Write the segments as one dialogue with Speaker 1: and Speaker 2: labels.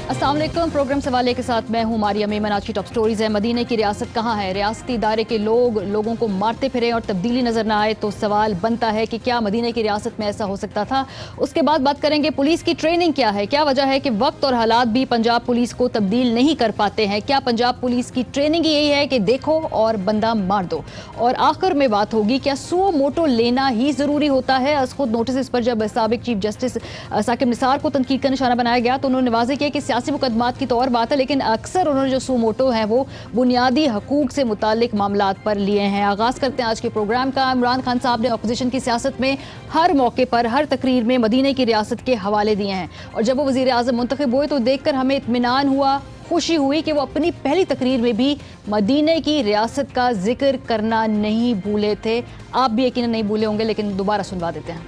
Speaker 1: अस्सलाम वालेकुम। प्रोग्राम सवाले के साथ मैं हूं मारिया मेमन। आज की टॉप स्टोरीज है। मदीने की रियासत कहां है? रियासती इदारे के लोगों को मारते फिरे और तब्दीली नजर ना आए तो सवाल बनता है कि क्या मदीने की रियासत में ऐसा हो सकता था। उसके बाद बात करेंगे पुलिस की ट्रेनिंग क्या है, क्या वजह है कि वक्त और हालात भी पंजाब पुलिस को तब्दील नहीं कर पाते हैं। क्या पंजाब पुलिस की ट्रेनिंग यही है कि देखो और बंदा मार दो। और आखिर में बात होगी क्या सुओ मोटो लेना ही जरूरी होता है। खुद नोटिस पर जब साबिक चीफ जस्टिस साकिब निसार को तनकीद का निशाना बनाया गया तो उन्होंने वाज़ेह किया कि सियासी मुकदमात की तो और बात है, लेकिन अक्सर उन्होंने जो सुओ मोटो हैं वो बुनियादी हकूक से मुतालिक मामलात पर लिए हैं। आगाज़ करते हैं आज के प्रोग्राम का। इमरान खान साहब ने अपोजिशन की सियासत में हर मौके पर हर तकरीर में मदीने की रियासत के हवाले दिए हैं और जब वो वज़ीर आज़म मुंतखब हुए तो देखकर हमें इत्मीनान हुआ, खुशी हुई कि वो अपनी पहली तकरीर में भी मदीने की रियासत का जिक्र करना नहीं भूले थे। आप भी यकीनन नहीं भूले होंगे, लेकिन दोबारा सुनवा देते हैं।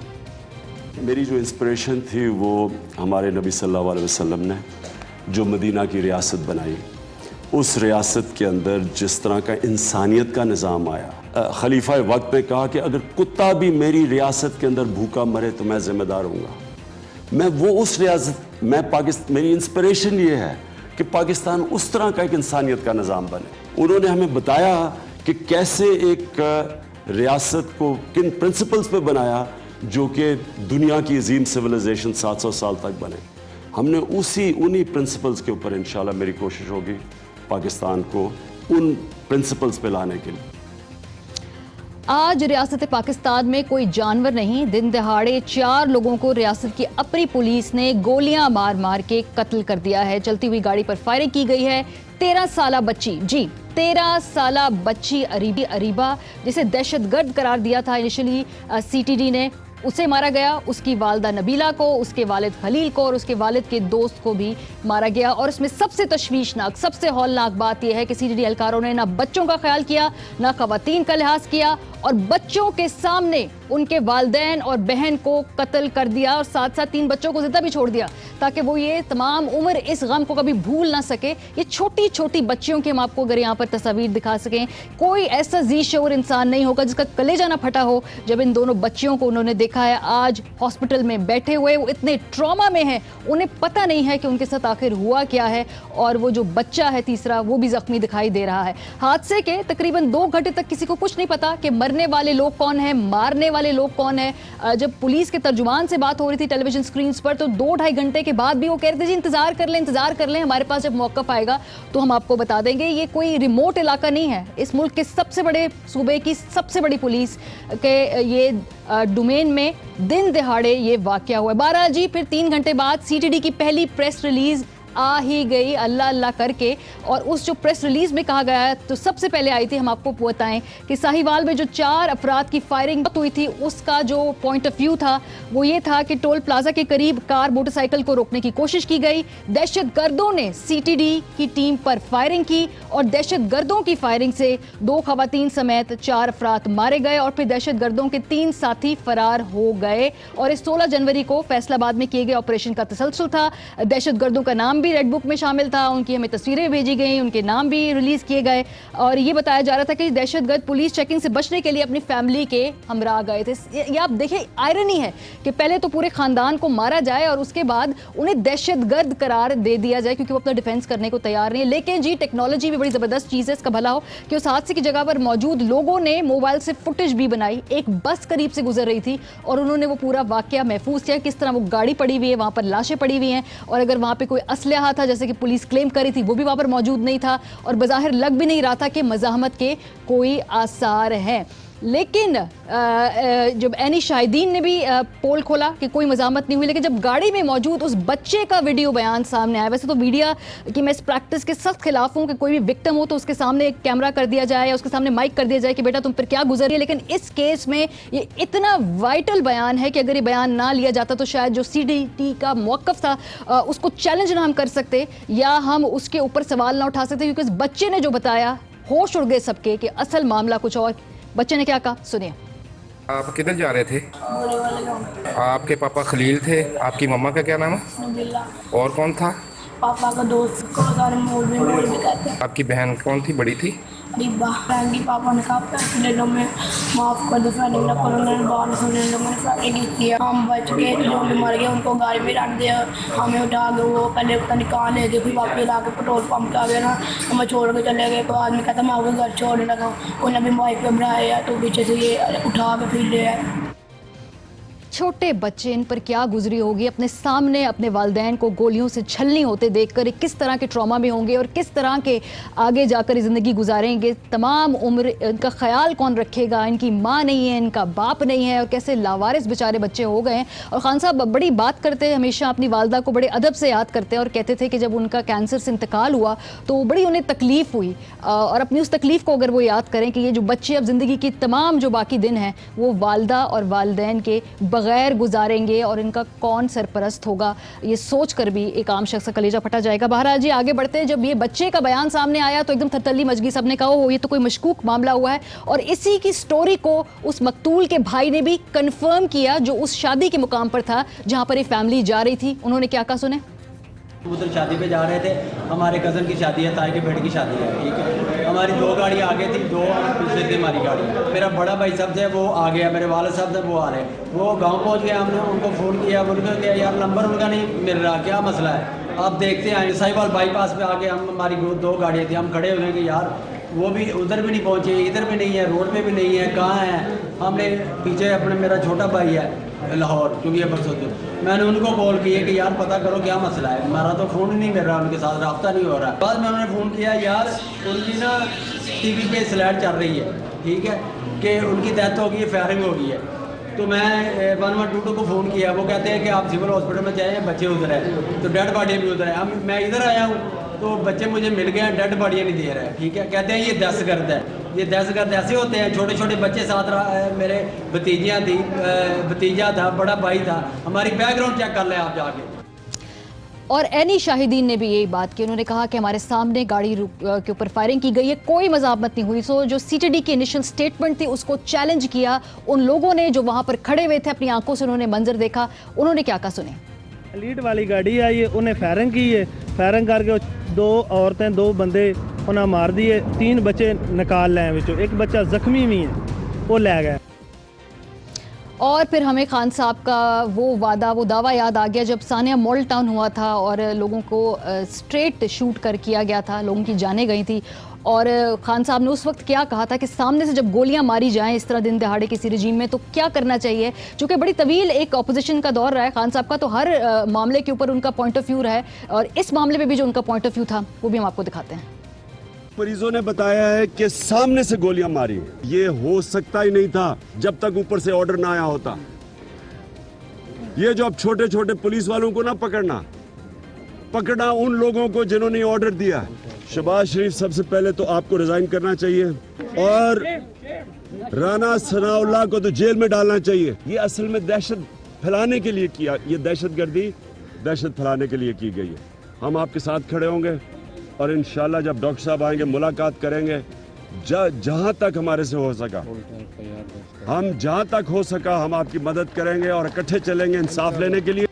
Speaker 2: मेरी जो इंस्पिरेशन थी वो हमारे नबी सल्लल्लाहु अलैहि वसल्लम ने जो मदीना की रियासत बनाई, उस रियासत के अंदर जिस तरह का इंसानियत का निज़ाम आया। खलीफा वक्त ने कहा कि अगर कुत्ता भी मेरी रियासत के अंदर भूखा मरे तो मैं ज़िम्मेदार हूँगा। मैं वो उस रियासत मेरी इंस्पिरेशन ये है कि पाकिस्तान उस तरह का एक इंसानियत का निज़ाम बने। उन्होंने हमें बताया कि कैसे एक रियासत को किन प्रिंसिपल्स पे बनाया जो कि दुनिया की अजीम सिविलाइजेशन 700 साल तक बने। हमने उन्हीं प्रिंसिपल्स के ऊपर इंशाल्लाह मेरी कोशिश होगी पाकिस्तान को उन प्रिंसिपल्स पे लाने के लिए।
Speaker 1: आज रियासत पाकिस्तान में कोई जानवर नहीं, दिन दहाड़े 4 लोगों को रियासत की अपनी पुलिस ने गोलियां मार मार के कत्ल कर दिया है। चलती हुई गाड़ी पर फायरिंग की गई है। 13 साला बच्ची, जी 13 साला बच्ची अरीबा जिसे दहशतगर्द करार दिया था इनिशियली सीटीडी ने, उसे मारा गया। उसकी वालदा नबीला को, उसके वालिद खलील को और उसके वालिद के दोस्त को भी मारा गया। और इसमें सबसे तशवीशनाक, सबसे हौलनाक बात यह है कि सीटीडी एहलकारों ने ना बच्चों का ख्याल किया, ना खवातीन का लिहाज किया और बच्चों के सामने उनके वालिदैन और बहन को कत्ल कर दिया और साथ साथ 3 बच्चों को जिंदा भी छोड़ दिया ताकि वो ये तमाम उम्र इस गम को कभी भूल ना सके। ये छोटी छोटी बच्चियों की हम आपको अगर यहाँ पर तस्वीर दिखा सकें, कोई ऐसा जी शऊर इंसान नहीं होगा जिसका कलेजा ना फटा हो जब इन दोनों बच्चियों को उन्होंने देखा है आज हॉस्पिटल में बैठे हुए। वो इतने ट्रॉमा में हैं, उन्हें पता नहीं है कि उनके साथ आखिर हुआ क्या है। और वो जो बच्चा है तीसरा, वो भी जख्मी दिखाई दे रहा है। हादसे के तकरीबन 2 घंटे तक किसी को कुछ नहीं पता कि मरने वाले लोग कौन है, मारने वाले लोग कौन है। जब पुलिस के तर्जुमान से बात हो रही थी टेलीविजन स्क्रीन पर तो 2-2.5 घंटे के बाद भी वो कह रहे थे जी इंतजार कर लें, हमारे पास जब मौक़िफ़ आएगा तो हम आपको बता देंगे। ये कोई रिमोट इलाका नहीं है, इस मुल्क के सबसे बड़े सूबे की सबसे बड़ी पुलिस के ये डोमेन में दिन दहाड़े ये वाकया हुआ है। 12 जी फिर 3 घंटे बाद सीटीडी की पहली प्रेस रिलीज आ ही गई अल्लाह अल्लाह करके। और उस जो प्रेस रिलीज में कहा गया है तो सबसे पहले आई थी, हम आपको बताएं कि साहिवाल में जो 4 अफराद की फायरिंग हुई थी उसका जो पॉइंट ऑफ व्यू था वो ये था कि टोल प्लाजा के करीब कार मोटरसाइकिल को रोकने की कोशिश की गई। दहशतगर्दों ने सीटीडी की टीम पर फायरिंग की और दहशतगर्दों की फायरिंग से 2 खवातीन समेत 4 अफराद मारे गए और फिर दहशतगर्दों के 3 साथी फरार हो गए। और इस 16 जनवरी को फैसलाबाद में किए गए ऑपरेशन का तसलसल था। दहशतगर्दों का नाम भी रेड बुक में शामिल था, उनकी हमें तस्वीरें भेजी गई, उनके नाम भी रिलीज किए गए और ये बताया जा रहा था कि दहशतगर्द पुलिस चेकिंग से बचने के लिए अपनी फैमिली के हमरा गए थे। ये आप देखिए आयरनी है कि पहले तो पूरे खानदान को मारा जाए और उसके बाद उन्हें दहशतगर्द करार दे दिया जाए क्योंकि वो अपना डिफेंस करने को तैयार नहीं है। लेकिन जी टेक्नोलॉजी भी बड़ी जबरदस्त चीज़ है, इसका भला हो कि उस हादसे की जगह पर मौजूद लोगों ने मोबाइल से फुटेज भी बनाई। एक बस करीब से गुजर रही थी और उन्होंने वो पूरा वाकया महफूज किया, किस तरह वो गाड़ी पड़ी हुई है, वहाँ पर लाशें पड़ी हुई हैं और अगर वहाँ पे कोई असलहा था जैसे कि पुलिस क्लेम करी थी वो भी वहाँ पर मौजूद नहीं था और बज़ाहिर लग भी नहीं रहा था कि मज़ाहमत के कोई आसार हैं। लेकिन जब एनी शाहिदीन ने भी पोल खोला कि कोई मज़ामत नहीं हुई, लेकिन जब गाड़ी में मौजूद उस बच्चे का वीडियो बयान सामने आया, वैसे तो मीडिया की मैं इस प्रैक्टिस के सख्त खिलाफ हूँ कि कोई भी विक्टिम हो तो उसके सामने एक कैमरा कर दिया जाए या उसके सामने माइक कर दिया जाए कि बेटा तुम पर क्या गुजर रही है, लेकिन इस केस में ये इतना वाइटल बयान है कि अगर ये बयान ना लिया जाता तो शायद जो सीटीडी का मौक़िफ़ था उसको चैलेंज ना हम कर सकते या हम उसके ऊपर सवाल ना उठा सकते, क्योंकि उस बच्चे ने जो बताया होश उड़ गए सबके कि असल मामला कुछ और। बच्चे ने क्या कहा सुनिए।
Speaker 3: आप किधर जा रहे थे? आपके पापा खलील थे, आपकी मम्मा का क्या नाम है? और कौन था?
Speaker 4: पापा का दोस्त को सारे मौलवी कहते हैं।
Speaker 3: आपकी बहन कौन थी, बड़ी थी?
Speaker 4: डिब्बा फ्रेंकी पापा ने कहा पैसे ले लो, मैं माफ़ कर दो, फायरिंग ना करो, उन्होंने बाहर से ले लो, मैंने फायरिंग की है। हम बच गए, जो भी मर गए उनको गाड़ी में रख दिया, हमें उठा के वो पहले पता नहीं कहाँ ले गए, फिर वापस ला के पेट्रोल पंप पे आ गए ना, हमें छोड़ के चले गए। तो आदमी कहता मैं आपके घर छोड़ने लगा, उन्हें भी बाइक पे बढ़ाया तो पीछे से ये उठा के फिर ले आए।
Speaker 1: छोटे बच्चे, इन पर क्या गुजरी होगी, अपने सामने अपने वालिदैन को गोलियों से छलनी होते देखकर किस तरह के ट्रॉमा में होंगे और किस तरह के आगे जाकर ज़िंदगी गुजारेंगे। तमाम उम्र इनका ख्याल कौन रखेगा, इनकी माँ नहीं है, इनका बाप नहीं है और कैसे लावारिस बेचारे बच्चे हो गए हैं। और खान साहब बड़ी बात करते हैं, हमेशा अपनी वालदा को बड़े अदब से याद करते हैं और कहते थे कि जब उनका कैंसर से इंतकाल हुआ तो बड़ी उन्हें तकलीफ़ हुई, और अपनी उस तकलीफ़ को अगर वो याद करें कि ये जो बच्चे अब ज़िंदगी की तमाम जो बाकी दिन हैं वो वालदा और वालिदैन के बगैर गुजारेंगे और इनका कौन सरपरस्त होगा, ये सोच कर भी एक आम शख्स का कलेजा फटा जाएगा। बहरहाल जी आगे बढ़ते हैं, जब ये बच्चे का बयान सामने आया तो एकदम थरथल्ली मच गई, सबने कहा हो ये तो कोई मशकूक मामला हुआ है। और इसी की स्टोरी को उस मकतूल के भाई ने भी कंफर्म किया जो उस शादी के मुकाम पर था जहां पर ये फैमिली जा रही थी। उन्होंने क्या कहा सुने।
Speaker 5: उधर शादी पे जा रहे थे, हमारे कज़न की शादी है, ताई के बेटे की शादी है, ठीक है। हमारी 2 गाड़ी आगे थी, 2 पीछे थी हमारी गाड़ी। मेरा बड़ा भाई साहब थे वो आ गया, मेरे वाले साहब थे वो आ रहे, वो गांव पहुंच गए। हमने उनको फ़ोन किया, उनको किया यार नंबर उनका नहीं मिल रहा, क्या मसला है, आप देखते हैं। साहिवाल बाईपास पे आके हम हमारी 2 गाड़ियाँ थी, हम खड़े हो गए कि यार वो भी उधर भी नहीं पहुँचे, इधर भी नहीं है, रोड पे भी नहीं है, कहाँ है। हमने पीछे अपने मेरा छोटा भाई है लाहौर, क्योंकि ये बरसों मैंने उनको कॉल किया कि यार पता करो क्या मसला है, हमारा तो फ़ोन ही नहीं मिल रहा, उनके साथ रब्ता नहीं हो रहा। बाद में उन्होंने फ़ोन किया यार उनकी ना टीवी पे स्लाइड चल रही है, ठीक है, कि उनकी डेथ हो गई है, फायरिंग हो गई है। तो मैं 112 को फ़ोन किया, वो कहते हैं कि आप सिविल हॉस्पिटल में जाएँ, बच्चे उधर है, तो डेड बॉडी भी उधर है। हम मैं इधर आया हूँ तो बच्चे मुझे मिल गए हैं, डेड बॉडियाँ नहीं दे रहे हैं, ठीक है। कहते हैं ये दहशतगर्द है, ये दहशतगर्द ऐसे होते हैं। छोटे छोटे बच्चे साथ मेरे भतीजियाँ थी, भतीजा था, बड़ा भाई था, हमारी बैकग्राउंड चेक कर लें आप जाके।
Speaker 1: और एनी शाहिदीन ने भी यही बात की, उन्होंने कहा कि हमारे सामने गाड़ी के ऊपर फायरिंग की गई है, कोई मज़ामत नहीं हुई। सो जो सीटीडी की इनिशियल स्टेटमेंट थी उसको चैलेंज किया उन लोगों ने जो वहाँ पर खड़े हुए थे, अपनी आंखों से उन्होंने मंजर देखा। उन्होंने क्या कहा सुने।
Speaker 6: लीड वाली गाड़ी आई है, उन्हें फायरिंग की है, फायरिंग करके 2 औरतें 2 बंदे उन्हें मार दिए, 3 बच्चे निकाल लाए विचों, एक बच्चा जख्मी भी है वो ले गए।
Speaker 1: और फिर हमें खान साहब का वो दावा याद आ गया जब सानिया मॉडल टाउन हुआ था और लोगों को स्ट्रेट शूट कर किया गया था, लोगों की जानें गई थी। और खान साहब ने उस वक्त क्या कहा था कि सामने से जब गोलियां मारी जाएं इस तरह दिन दहाड़े किसी रजीम में तो क्या करना चाहिए। चूँकि बड़ी तवील एक अपोजिशन का दौर रहा है खान साहब का, तो हर मामले के ऊपर उनका पॉइंट ऑफ व्यू रहा है और इस मामले में भी जो उनका पॉइंट ऑफ व्यू था वो भी हम आपको दिखाते हैं।
Speaker 2: मरीजों ने बताया है कि सामने से गोलियां मारी, ये हो सकता ही नहीं था जब तक ऊपर से ऑर्डर ना आया होता। ये जो अब छोटे छोटे पुलिस वालों को ना पकड़ना उन लोगों को जिन्होंने ऑर्डर दिया। शहबाज शरीफ सबसे पहले तो आपको रिजाइन करना चाहिए और राना सनाउल्लाह को तो जेल में डालना चाहिए। ये असल में दहशत फैलाने के लिए किया, ये दहशत फैलाने के लिए की गई है। हम आपके साथ खड़े होंगे और इंशाल्लाह जब डॉक्टर साहब आएंगे मुलाकात करेंगे, जहां तक हमारे से हो सका हम आपकी मदद करेंगे और इकट्ठे चलेंगे इंसाफ लेने के लिए।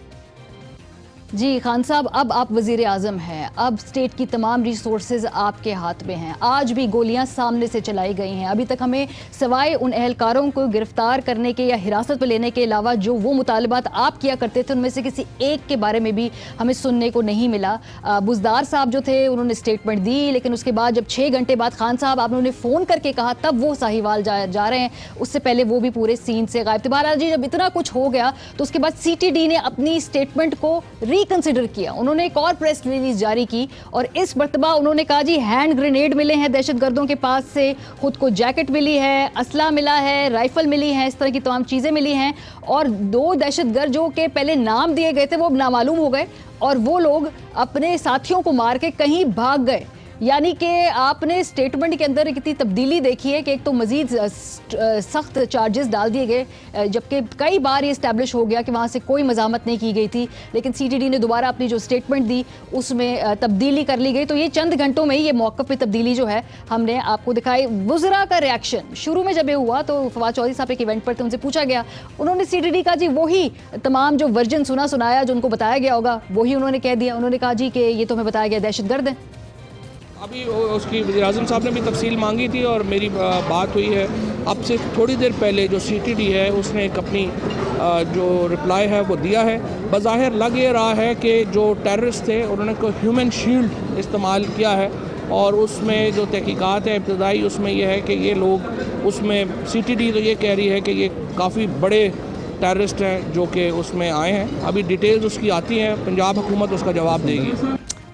Speaker 1: जी खान साहब, अब आप वजीर आज़म हैं, अब स्टेट की तमाम रिसोर्सेज आपके हाथ में हैं। आज भी गोलियां सामने से चलाई गई हैं, अभी तक हमें सिवाय उन एहलकारों को गिरफ्तार करने के या हिरासत में लेने के अलावा जो वो मुतालबात आप किया करते थे उनमें से किसी एक के बारे में भी हमें सुनने को नहीं मिला। बुजदार साहब जो थे उन्होंने स्टेटमेंट दी, लेकिन उसके बाद जब 6 घंटे बाद खान साहब आपने उन्हें फ़ोन करके कहा तब वो साहिवाल जा रहे हैं, उससे पहले वो भी पूरे सीन से गायब थे। बहरहाल जी जब इतना कुछ हो गया तो उसके बाद CTD ने अपनी स्टेटमेंट को कंसिडर किया, उन्होंने एक और प्रेस रिलीज जारी की और इस मर्तबा उन्होंने कहा जी हैंड ग्रेनेड मिले हैं दहशतगर्दों के पास से, खुद को जैकेट मिली है, असला मिला है, राइफल मिली है, इस तरह की तमाम चीज़ें मिली हैं। और 2 दहशतगर्द जो के पहले नाम दिए गए थे वो नामालूम हो गए और वो लोग अपने साथियों को मार के कहीं भाग गए। यानी कि आपने स्टेटमेंट के अंदर कितनी तब्दीली देखी है कि एक तो मजीद सख्त चार्जेस डाल दिए गए, जबकि कई बार ये इस्टेब्लिश हो गया कि वहाँ से कोई मज़ामत नहीं की गई थी, लेकिन CTD ने दोबारा अपनी जो स्टेटमेंट दी उसमें तब्दीली कर ली गई। तो ये चंद घंटों में ही ये मौक़िफ़ पे तब्दीली जो है हमने आपको दिखाई। वज़रा का रिएक्शन शुरू में जब ये हुआ तो फवाद चौधरी साहब एक इवेंट पर थे, उनसे पूछा गया, उन्होंने CTD का जी वही तमाम जो वर्जन सुनाया जो उनको बताया गया होगा वही उन्होंने कह दिया। उन्होंने कहा जी कि ये तो हमें बताया गया दहशतगर्द है।
Speaker 7: ابھی اس کی وزیر اعظم صاحب نے بھی تفصیل مانگی تھی اور میری بات ہوئی ہے اب سے تھوڑی دیر پہلے. جو CTD ہے اس نے ایک اپنی جو رپلائی ہے وہ دیا ہے. بظاہر لگ یہ رہا ہے کہ جو ٹیررسٹ تھے انہوں نے کوئی ہیومن شیلڈ استعمال کیا ہے اور اس میں جو تحقیقات ہیں ابتدائی اس میں یہ ہے کہ یہ لوگ اس میں CTD تو یہ کہہ رہی ہے کہ یہ کافی بڑے ٹیررسٹ ہیں جو کہ اس میں آئے ہیں. ابھی ڈیٹیلز اس کی آتی ہیں, پنجاب حکومت اس کا جواب دے گی.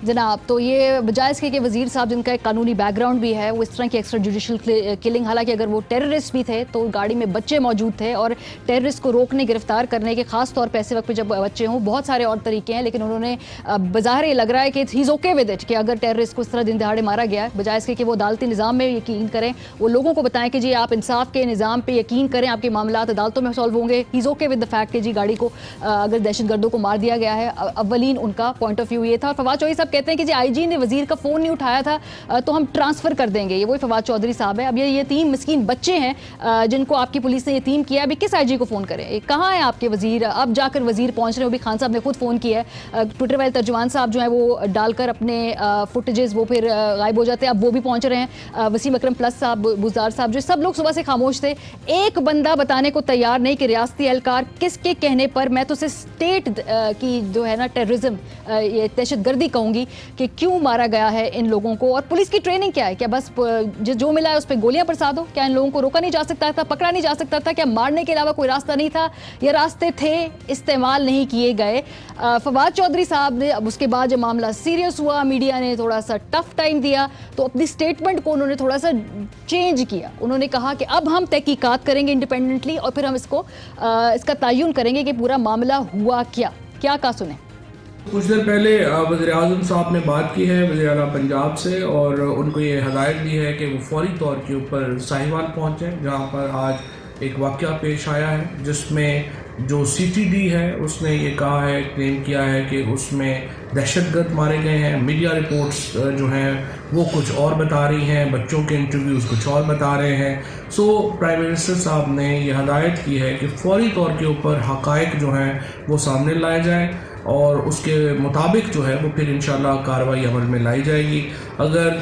Speaker 1: جناب, تو یہ بجائے اس کے کہ وزیر صاحب جن کا ایک قانونی بیک گراؤنڈ بھی ہے وہ اس طرح کی ایکسٹرا جوڈیشل کلنگ, حالانکہ اگر وہ ٹیررسٹ بھی تھے تو گاڑی میں بچے موجود تھے اور ٹیررسٹ کو روکنے گرفتار کرنے کے خاص طور پہ ایسے وقت پہ جب بچے ہوں بہت سارے اور طریقے ہیں, لیکن انہوں نے بظاہر یہ لگ رہا ہے کہ ہی از اوکے ود اٹ کہ اگر ٹیررسٹ کو اس طرح دن دہاڑے مارا گیا ہے, بجائے اس کے کہ وہ عدالتی نظام میں یقین کریں, وہ لوگوں کو بتائیں کہ جی آپ انصاف کے نظام پہ یقین کریں, آپ کے معاملات عدالتوں میں سالو ہوں گے. He is okay with the fact کہ جی گاڑی کو اگر دہشت گردوں کو مار دیا گیا ہے. اولین ان کا پوائنٹ آف ویو یہ تھا. فواد چودھری صاحب کہتے ہیں کہ جی IG نے وزیر کا فون نہیں اٹھایا تھا تو ہم ٹرانسفر کر دیں گے. یہ وہی فواد چودھری صاحب ہے. اب یہ تین مسکین بچے ہیں جن کو آپ کی پولیس نے یتیم کیا, ابھی کس IG کو فون کریں؟ کہاں ہیں آپ کے وزیر؟ اب جا کر وزیر پہنچ رہے ہیں, وہ بھی خان صاحب نے خود فون کیا ہے. ٹویٹر والے ترجمان صاحب جو ہیں وہ ڈال کر اپنے فوٹیجز وہ پھر غائب ہو جاتے ہیں, اب وہ بھی پہنچ رہے ہیں. وسیم اکرم پلس صاحب, بزدار صاحب, جو سب لوگ صبح سے خاموش تھے. ایک بندہ بتانے کو تیار نہیں کہ ریاستی اہلکار کس کے کہنے پر, میں تو اسے اسٹیٹ کی جو ہے نا ٹیررزم, یہ دہشت گردی کہوں گی, کہ کیوں مارا گیا ہے ان لوگوں کو. اور پولیس کی ٹریننگ کیا ہے؟ کیا بس جو ملا ہے اس پہ گولیاں برسا دو؟ کیا ان لوگوں کو روکا نہیں جا سکتا تھا, پکڑا نہیں جا سکتا تھا؟ کیا مارنے کے علاوہ کوئی راستہ نہیں تھا, یا راستے تھے استعمال نہیں کیے گئے؟ فواد چودھری صاحب نے اب اس کے بعد جب معاملہ سیریس ہوا, میڈیا نے تھوڑا سا ٹف ٹائم دیا, تو اپنی سٹیٹمنٹ کو انہوں نے تھوڑا سا چینج کیا. انہوں نے کہا کہ اب ہم تحقیقات کریں گے انڈیپینڈنٹلی اور پھر ہم اس کا تعین کریں گے کہ پورا معاملہ ہوا کیا. کیا کہا سنیں؟
Speaker 8: کچھ دیر پہلے وزیر اعظم صاحب نے بات کی ہے وزیر اعلیٰ پنجاب سے, اور ان کو یہ ہدایت دی ہے کہ وہ فوری طور کے اوپر ساہیوال پہنچیں, جہاں پر آج ایک واقعہ پیش آیا ہے جس میں جو CTD ہے اس نے یہ کہا ہے, کلیم کیا ہے کہ اس میں دہشت گرد مارے گئے ہیں. میڈیا رپورٹس جو ہیں وہ کچھ اور بتا رہی ہیں, بچوں کے انٹرویوز کچھ اور بتا رہے ہیں. سو پرائم منسٹر صاحب نے یہ ہدایت کی ہے کہ فوری طور کے اوپر حقائق جو ہیں وہ سامنے لائے جائیں, اور اس کے مطابق جو ہے وہ پھر انشاءاللہ کارروائی عمل میں لائی جائے گی. اگر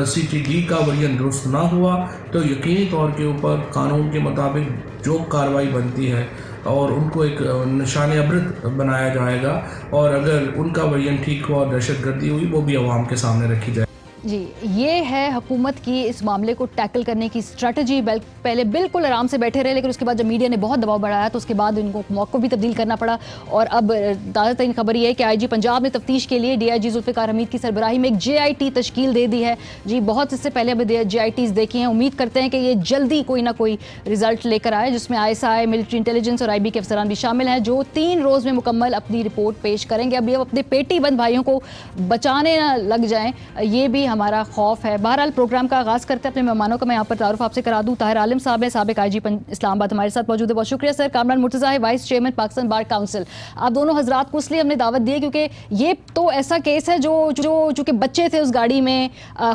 Speaker 8: CTD کا ورژن درست نہ ہوا تو یقینی طور کے اوپر قانون کے مطابق جو کارروائی بنتی ہے اور ان کو ایک نشان عبرت بنایا جائے گا, اور اگر ان کا ورژن ٹھیک ہوا اور دہشت گردی ہوئی وہ بھی عوام کے سامنے رکھی جائے.
Speaker 1: جی, یہ ہے حکومت کی اس معاملے کو ٹیکل کرنے کی اسٹریٹجی. پہلے بالکل آرام سے بیٹھے رہے, لیکن اس کے بعد جب میڈیا نے بہت دباؤ بڑھایا تو اس کے بعد ان کو موقف بھی تبدیل کرنا پڑا. اور اب تازہ ترین خبر یہ ہے کہ IG پنجاب نے تفتیش کے لیے DIG ذوالفقار حمید کی سربراہی میں ایک JIT تشکیل دے دی ہے. جی, بہت اس سے پہلے اب JITs دیکھی ہیں, امید کرتے ہیں کہ یہ جلدی کوئی نہ کوئی رزلٹ لے کر آئے, جس میں ISI, ملٹری انٹیلیجنس اور IB کے افسران بھی شامل ہیں, جو 3 روز میں مکمل اپنی رپورٹ پیش کریں گے. اب یہ اپنے پیٹی بند بھائیوں کو بچانے نہ لگ جائیں, یہ بھی ہمارا خوف ہے. بہرحال پروگرام کا آغاز کرتے ہیں اپنے مہمانوں کا. میں یہاں پر تعارف آپ سے کرا دوں. طاہر عالم صاحب ہیں, سابق IG اسلام آباد, ہمارے ساتھ موجود ہے. بہت شکریہ سر. کامران مرتضیٰ ہے, وائس چیئرمین پاکستان بار کاؤنسل. آپ دونوں حضرات کو اس لیے ہم نے دعوت دی ہے کیونکہ یہ تو ایسا کیس ہے جو چونکہ بچے تھے اس گاڑی میں,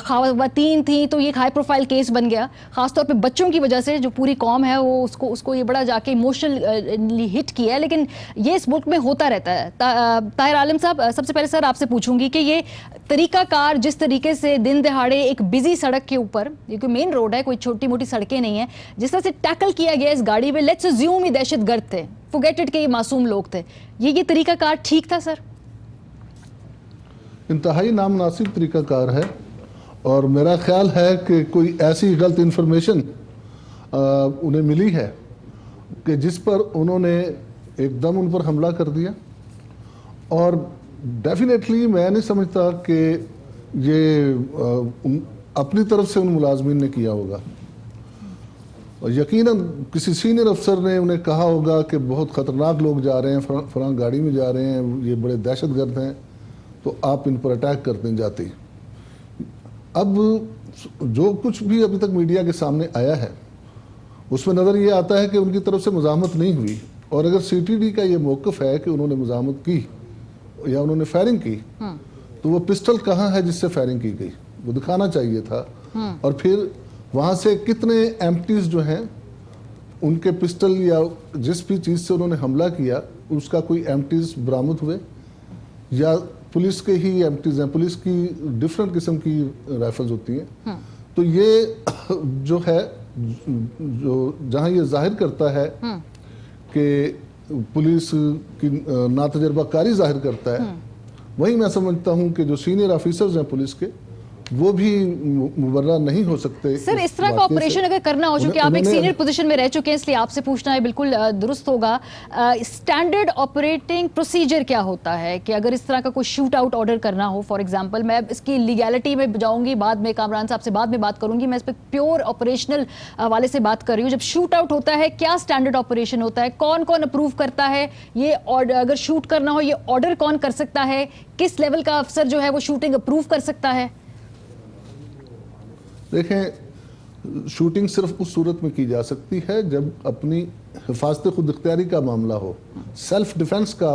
Speaker 1: خواتین تھیں, تو یہ ایک ہائی پروفائل کیس بن گیا, خاص طور پہ بچوں کی وجہ سے. جو پوری قوم ہے وہ اس کو یہ بڑا جا کے ایموشنلی ہٹ کیا ہے, لیکن یہ اس ملک میں ہوتا رہتا ہے. طاہر عالم صاحب, سب سے پہلے سر آپ سے پوچھوں گی کہ یہ طریقہ کار جس طریقے سے دن دہاڑے ایک بزی سڑک کے اوپر, یہ کوئی مین روڈ ہے, کوئی چھوٹی موٹی سڑکیں نہیں ہیں, جس طرح سے ٹیکل کیا گیا اس گاڑی میں, لیٹس اسیوم یہ دہشت گرد تھے, فورگیٹ اٹ کہ یہ معصوم لوگ تھے, یہ طریقہ کار ٹھیک تھا سر؟
Speaker 9: انتہائی نامناسب طریقہ کار ہے, اور میرا خیال ہے کہ کوئی ایسی غلط انفارمیشن انہیں ملی ہے کہ جس پر انہوں نے ایک دم ان پر حملہ کر دیا. اور ڈیفینیٹلی میں نہیں سمجھتا کہ یہ اپنی طرف سے ان ملازمین نے کیا ہوگا. یقیناً کسی سینئر افسر نے انہیں کہا ہوگا کہ بہت خطرناک لوگ جا رہے ہیں, فلاں گاڑی میں جا رہے ہیں, یہ بڑے دہشت گرد ہیں, تو آپ ان پر اٹیک کرتے جاتے. اب جو کچھ بھی ابھی تک میڈیا کے سامنے آیا ہے اس میں نظر یہ آتا ہے کہ ان کی طرف سے مزاحمت نہیں ہوئی. اور اگر CTD کا یہ موقف ہے کہ انہوں نے مزاحمت کی یا انہوں نے فائرنگ کی, تو وہ پسٹل کہاں ہے جس سے فائرنگ کی گئی, وہ دکھانا چاہیے تھا. اور پھر وہاں سے کتنے ایمپٹیز جو ہیں ان کے پسٹل یا جس بھی چیز سے انہوں نے حملہ کیا اس کا کوئی ایمپٹیز برآمد ہوئے, یا पुलिस के ही एम्प्टीज हैं, पुलिस की डिफरेंट किस्म की राइफल्स होती हैं। तो ये जो है, जो जहां ये जाहिर करता है कि पुलिस की नातजर्बाकारी जाहिर करता है, वही मैं समझता हूं कि जो सीनियर ऑफिसर्स हैं पुलिस के, वो भी मुबर्रा नहीं हो सकते।
Speaker 1: सर, इस तरह का ऑपरेशन अगर करना हो, चूंकि आप एक सीनियर पोजीशन में रह चुके हैं, इसलिए आपसे पूछना है बिल्कुल दुरुस्त होगा। स्टैंडर्ड ऑपरेटिंग प्रोसीजर क्या होता है कि अगर इस तरह का कोई शूट आउट ऑर्डर करना हो, फॉर एग्जांपल, मैं इसकी लीगैलिटी में जाऊंगी बाद में, कामरान साहब से बाद में बात करूंगी, मैं इस पर प्योर ऑपरेशनल वाले से बात कर रही हूँ। जब शूट आउट होता है, क्या स्टैंडर्ड ऑपरेशन होता है, कौन कौन अप्रूव करता है ये ऑर्डर? अगर शूट करना हो, ये ऑर्डर कौन कर सकता है? किस लेवल का अफसर जो है वो शूटिंग अप्रूव कर सकता है?
Speaker 9: देखें, शूटिंग सिर्फ उस सूरत में की जा सकती है जब अपनी हिफाजत खुद इख्तियारी का मामला हो, सेल्फ डिफेंस का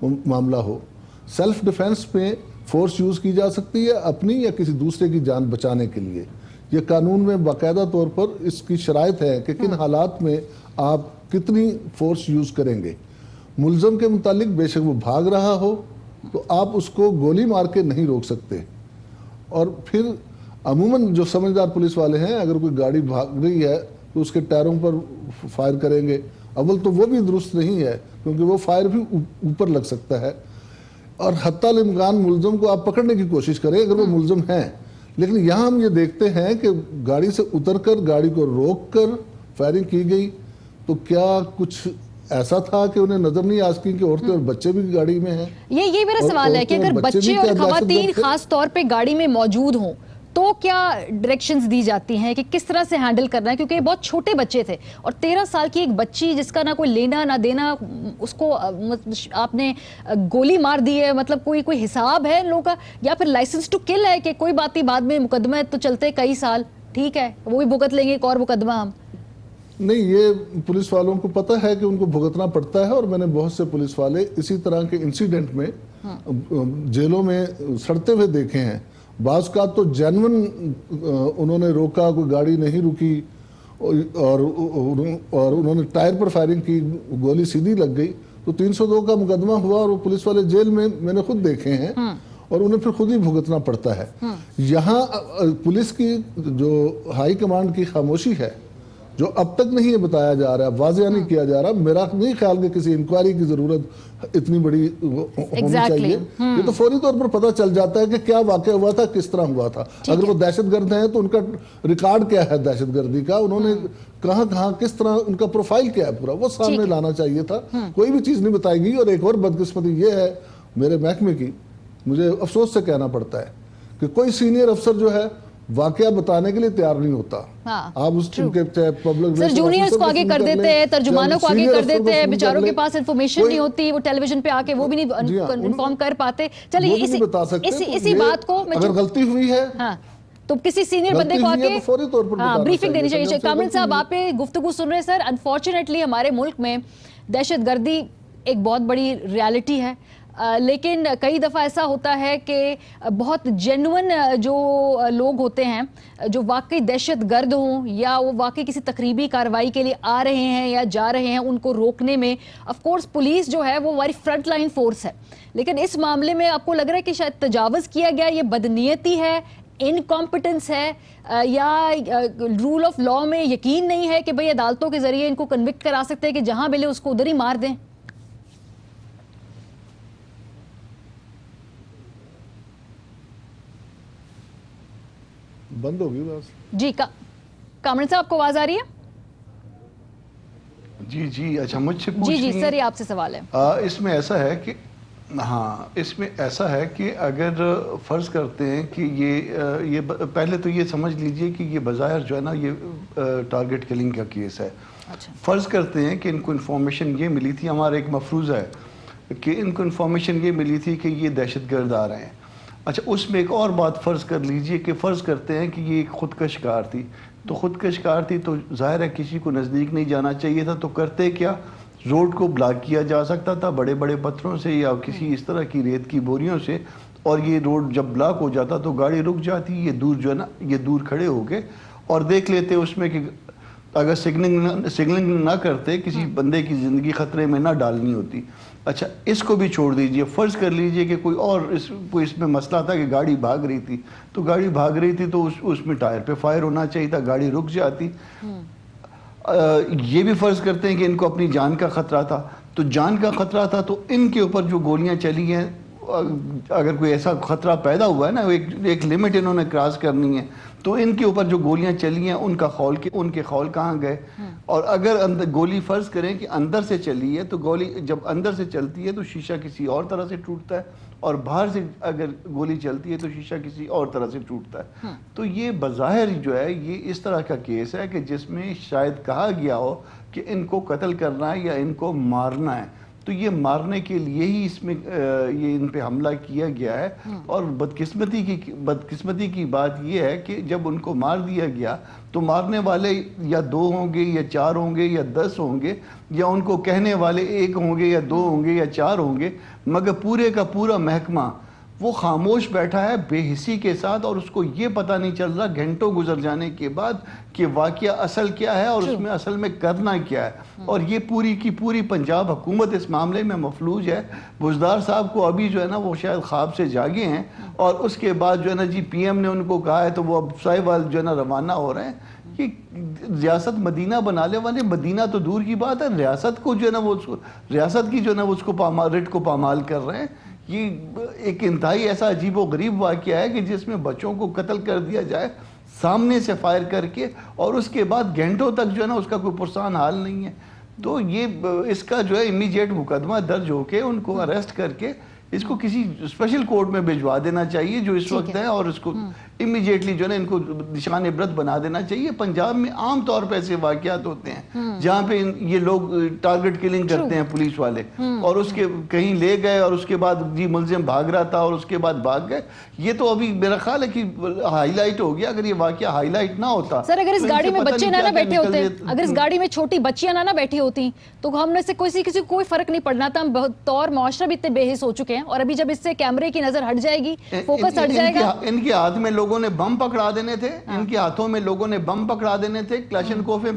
Speaker 9: मामला हो। सेल्फ डिफेंस में फोर्स यूज़ की जा सकती है अपनी या किसी दूसरे की जान बचाने के लिए। ये कानून में बाकायदा तौर पर इसकी शराइत है कि किन हालात में आप कितनी फोर्स यूज़ करेंगे। मुलज़म के मुतालिक बेशक वो भाग रहा हो तो आप उसको गोली मार के नहीं रोक सकते। और फिर अमूमन जो समझदार पुलिस वाले हैं, अगर कोई गाड़ी भाग रही है तो उसके टायरों पर फायर करेंगे। अव्वल तो वो भी दुरुस्त नहीं है, क्योंकि वो फायर भी ऊपर लग सकता है। और हत्ता इम्कान मुलज़म को आप पकड़ने की कोशिश करें अगर वो मुलज़म हैं। लेकिन यहाँ हम ये देखते हैं कि गाड़ी से उतरकर गाड़ी को रोक कर फायरिंग की गई, तो क्या कुछ ऐसा था कि उन्हें नजर नहीं आसकी कि औरतें और बच्चे भी गाड़ी में हैं?
Speaker 1: ये मेरा सवाल है कि अगर बच्चे और खवातीन खास तौर पे गाड़ी में मौजूद हों तो क्या डायरेक्शंस दी जाती हैं कि किस तरह से हैंडल करना है? क्योंकि ये बहुत छोटे बच्चे थे और 13 साल की एक बच्ची जिसका ना कोई लेना ना देना, उसको आपने गोली मार दी है। मतलब कोई हिसाब है लोगों का, या फिर लाइसेंस टू किल है कि कोई बात नहीं, बाद में मुकदमा तो चलते कई साल, ठीक है वो भी भुगत लेंगे एक और मुकदमा हम?
Speaker 9: नहीं, ये पुलिस वालों को पता है कि उनको भुगतना पड़ता है। और मैंने बहुत से पुलिस वाले इसी तरह के इंसिडेंट में जेलों में सड़ते हुए देखे हैं। बाज़ का तो जेन्युइन उन्होंने रोका, कोई गाड़ी नहीं रुकी और उन्होंने टायर पर फायरिंग की, गोली सीधी लग गई तो 302 का मुकदमा हुआ और वो पुलिस वाले जेल में मैंने खुद देखे हैं और उन्हें फिर खुद ही भुगतना पड़ता है। यहाँ पुलिस की जो हाई कमांड की खामोशी है, जो अब तक नहीं बताया जा रहा है, वाज़ेह नहीं किया जा रहा, मेरा नहीं ख्याल कि किसी इंक्वायरी की जरूरत इतनी बड़ी होनी चाहिए। ये तो फौरी तौर पर पता चल जाता है कि क्या वाकया हुआ था, किस तरह हुआ था। अगर वो दहशतगर्द हैं तो उनका रिकॉर्ड क्या है दहशतगर्दी का, उन्होंने कहां कहां किस तरह, उनका प्रोफाइल क्या है पूरा, वो सामने लाना चाहिए था। कोई भी चीज नहीं बताएगी। और एक और बदकिस्मती ये है मेरे महकमे की, मुझे अफसोस से कहना पड़ता है कि कोई सीनियर अफसर जो है वाकया बताने के लिए तैयार नहीं होता। आप उनके पब्लिक
Speaker 1: सर जूनियर्स को आगे कर देते हैं, तर्जुमानों को आगे कर देते हैं, बेचारों के पास इन्फॉर्मेशन नहीं होती, वो टेलीविजन पे आके वो भी नहीं इन्फॉर्म कर पाते। चलिए इसी बात को,
Speaker 9: अगर गलती हुई है
Speaker 1: तो किसी सीनियर बंदे को आके
Speaker 9: फौरी तौर पर
Speaker 1: ब्रीफिंग देनी चाहिए। कामरान साहब, आप गुफ्तगू सुन रहे हैं। सर, अनफॉर्चुनेटली हमारे मुल्क में दहशतगर्दी एक बहुत बड़ी रियलिटी है, लेकिन कई दफ़ा ऐसा होता है कि बहुत जेन्युइन जो लोग होते हैं, जो वाकई दहशत गर्द हों या वो वाकई किसी तकरीबी कार्रवाई के लिए आ रहे हैं या जा रहे हैं, उनको रोकने में ऑफ कोर्स पुलिस जो है वो हमारी फ्रंट लाइन फोर्स है। लेकिन इस मामले में आपको लग रहा है कि शायद तजावज़ किया गया, ये बदनीयती है, इनकॉम्पिटेंस है, या रूल ऑफ लॉ में यकीन नहीं है कि भाई अदालतों के ज़रिए इनको कन्विक्ट करा सकते हैं कि जहाँ मिले उसको उधर ही मार दें?
Speaker 9: बंद होगी बस
Speaker 1: जी। कामरान साहब, आपको आवाज आ रही है?
Speaker 10: जी अच्छा, मुझसे
Speaker 1: जी सर, ये आपसे सवाल है।
Speaker 10: इसमें ऐसा है कि इसमें ऐसा है कि अगर फ़र्ज़ करते हैं कि ये पहले तो ये समझ लीजिए कि ये बज़ाहिर जो है ना ये टारगेट किलिंग का केस है।
Speaker 1: अच्छा।
Speaker 10: फ़र्ज़ करते हैं कि इनको इन्फॉर्मेशन ये मिली थी, हमारा एक मफरूज़ा है कि इनको इन्फॉर्मेशन ये मिली थी कि ये दहशतगर्द आ रहे हैं। अच्छा, उसमें एक और बात फ़र्ज़ कर लीजिए कि फ़र्ज़ करते हैं कि ये एक ख़ुदकश कार थी, तो ख़ुदकश कार थी तो ज़ाहिर है किसी को नज़दीक नहीं जाना चाहिए था, तो करते क्या, रोड को ब्लॉक किया जा सकता था बड़े बड़े पत्थरों से या किसी इस तरह की रेत की बोरियों से, और ये रोड जब ब्लॉक हो जाता तो गाड़ी रुक जाती, ये दूर जो है ना ये दूर खड़े हो गए और देख लेते उसमें कि اگر سگنلنگ نہ کرتے کسی بندے کی زندگی خطرے میں نہ ڈالنی ہوتی. اچھا اس کو بھی چھوڑ دیجئے, فرض کر لیجئے کہ کوئی اور اس میں مسئلہ تھا کہ گاڑی بھاگ رہی تھی, تو گاڑی بھاگ رہی تھی تو اس میں ٹائر پہ فائر ہونا چاہیے تھا, گاڑی رک جاتی. یہ بھی فرض کرتے ہیں کہ ان کو اپنی جان کا خطرہ تھا, تو جان کا خطرہ تھا تو ان کے اوپر جو گولیاں چلی ہیں, اگر کوئی ایسا خطرہ پیدا ہوا ہے نا, ایک لمٹ انہوں نے کراس کرنی ہے, تو ان کے اوپر جو گولیاں چلی ہیں ان کے خول کہاں گئے. اور اگر گولی فرض کریں کہ اندر سے چلی ہے, تو گولی جب اندر سے چلتی ہے تو شیشہ کسی اور طرح سے ٹوٹتا ہے, اور باہر سے اگر گولی چلتی ہے تو شیشہ کسی اور طرح سے ٹوٹتا ہے. تو یہ بظاہر جو ہے یہ اس طرح کا کیس ہے کہ جس میں شاید کہا گیا ہو کہ ان کو قتل کرنا ہے یا ان کو مارنا ہے, تو یہ مارنے کے لیے ہی اس میں یہ ان پہ حملہ کیا گیا ہے. اور بدقسمتی کی بات یہ ہے کہ جب ان کو مار دیا گیا تو مارنے والے یا 2 ہوں گے یا 4 ہوں گے یا 10 ہوں گے, یا ان کو کہنے والے 1 ہوں گے یا 2 ہوں گے یا 4 ہوں گے, مگر پورے کا پورا محکمہ وہ خاموش بیٹھا ہے بے حسی کے ساتھ, اور اس کو یہ پتہ نہیں چل رہا گھنٹوں گزر جانے کے بعد کہ واقعہ اصل کیا ہے اور اس میں اصل میں کرنا کیا ہے. اور یہ پوری کی پوری پنجاب حکومت اس معاملے میں مفلوج ہے. بزدار صاحب کو ابھی جو ہے نا وہ شاید خواب سے جاگے ہیں, اور اس کے بعد جو ہے نا جی پی ایم نے ان کو کہا ہے تو وہ اب ساہیوال جو ہے نا روانہ ہو رہے ہیں. کہ ریاست مدینہ بنانے والے, مدینہ تو دور کی بات ہے, ریاست کو جو ہے نا وہ ریاست کی جو ہے نا اس کو رٹ کو پامال کر رہے ہیں. یہ ایک انتہائی ایسا عجیب و غریب واقعہ ہے کہ جس میں بچوں کو قتل کر دیا جائے سامنے سے فائر کر کے, اور اس کے بعد گھنٹوں تک جو ہے نا اس کا کوئی پرسان حال نہیں ہے. تو یہ اس کا جو ہے امیجیٹ مقدمہ درج ہو کے ان کو اریسٹ کر کے اس کو کسی اسپیشل کورٹ میں بھجوا دینا چاہیے جو اس وقت ہے, اور اس کو امیجیٹلی جو ہے نا ان کو نشان عبرت بنا دینا چاہیے. پنجاب میں عام طور پہ ایسے واقعات ہوتے ہیں جہاں پہ یہ لوگ ٹارگٹ کلنگ کرتے ہیں پولیس والے, اور اس کے کہیں لے گئے اور اس کے بعد جی ملزم بھاگ رہا تھا اور اس کے بعد بھاگ گئے. یہ تو ابھی میرا خیال ہے کہ ہائی لائٹ ہو گیا. اگر یہ واقعہ ہائی لائٹ نہ ہوتا
Speaker 1: سر, اگر اس گاڑی میں بچے نہ بیٹھے ہوتے, اگر اس گاڑی میں چھوٹی بچیاں نہ بیٹھی ہوتی تو ہم نے سے کسی کو کوئی فرق نہیں پڑنا تھا. ہم بہت طور معاشرہ بھی اتنے بے حس ہو چکے ہیں, اور ابھی جب اس سے کیمرے کی نظر ہٹ جائے گی, فوکس ہٹ جائے گا.
Speaker 10: ان کے ہاتھ میں لوگوں نے بم پکڑا دینے تھے, ان کے ہاتھوں میں لوگوں نے بم پکڑا دینے تھے, کلاشنکوفیں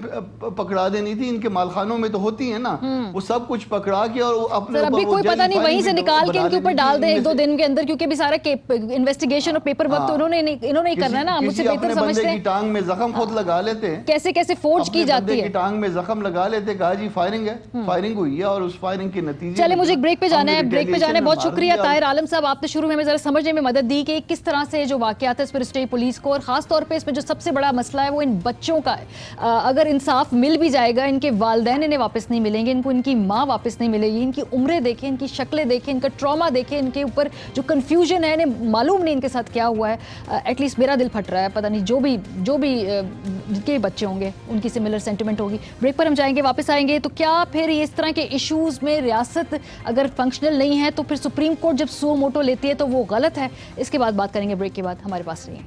Speaker 10: پکڑا دینی تھی. ان کے مالخانوں میں تو ہوتی ہیں نا, وہ سب کچھ پکڑا کے اور اپنے
Speaker 1: سر ابھی کوئی پتہ نہیں وہیں سے نکال کے ان کے اوپر ڈال دے 1-2 دن کے اندر, کیونکہ بھی سارا انویسٹیگیشن اور پیپر ورک تو انہوں نے ہی کرنا ہے نا. مجھ سے بہتر سمجھتے ہیں
Speaker 10: ٹانگ میں زخم خود لگا لیتے ہیں,
Speaker 1: کیسے فورج کی جاتی ہے,
Speaker 10: ٹانگ میں زخم لگا لیتے, کہا جی فائرنگ ہے, فائرنگ ہوئی ہے, اور اس فائرنگ کے نتیجے.
Speaker 1: چلے مجھے ایک بریک پہ جانا ہے, بہت شکریہ طاہر عالم صاحب, آپ نے شروع میں ہمیں ذرا سمجھنے میں مدد دی کہ کس طرح سے جو واقعات ہے اس پر اسٹیٹ پولیس کو, اور خاص طور پہ اس میں جو سب سے بڑا مسئلہ ہے وہ ان بچوں کا ہے. اگر انصاف مل بھی جائے گا, ان کے والدین انہیں واپس نہیں ملیں گے, ان کو ان کی ماں واپس نہیں ملے گی, ان کی عمریں دیکھیں, ان کی شکلیں دیکھیں, ان کا ٹراما دیکھیں, ان کے اوپر جو کنفیوژن ہے, انہیں معلوم نہیں ان کے ساتھ کیا ہوا ہے. ایٹ لیسٹ میرا دل پھٹ رہا ہے, پتہ نہیں جو بھی جن کے بچے ہوں گے ان کی سملر سینٹیمنٹ ہوگی. بریک پر ہم جائیں گے, واپس آئیں گے. تو کیا پھر اس طرح کے ایشوز میں ریاست اگر فنکشنل نہیں ہے تو پھر سپریم کورٹ جب سو موٹو لیتی ہے تو وہ غلط ہے؟ اس کے بعد بات کریں گے, بریک کے بعد ہمارے پاس رہیے.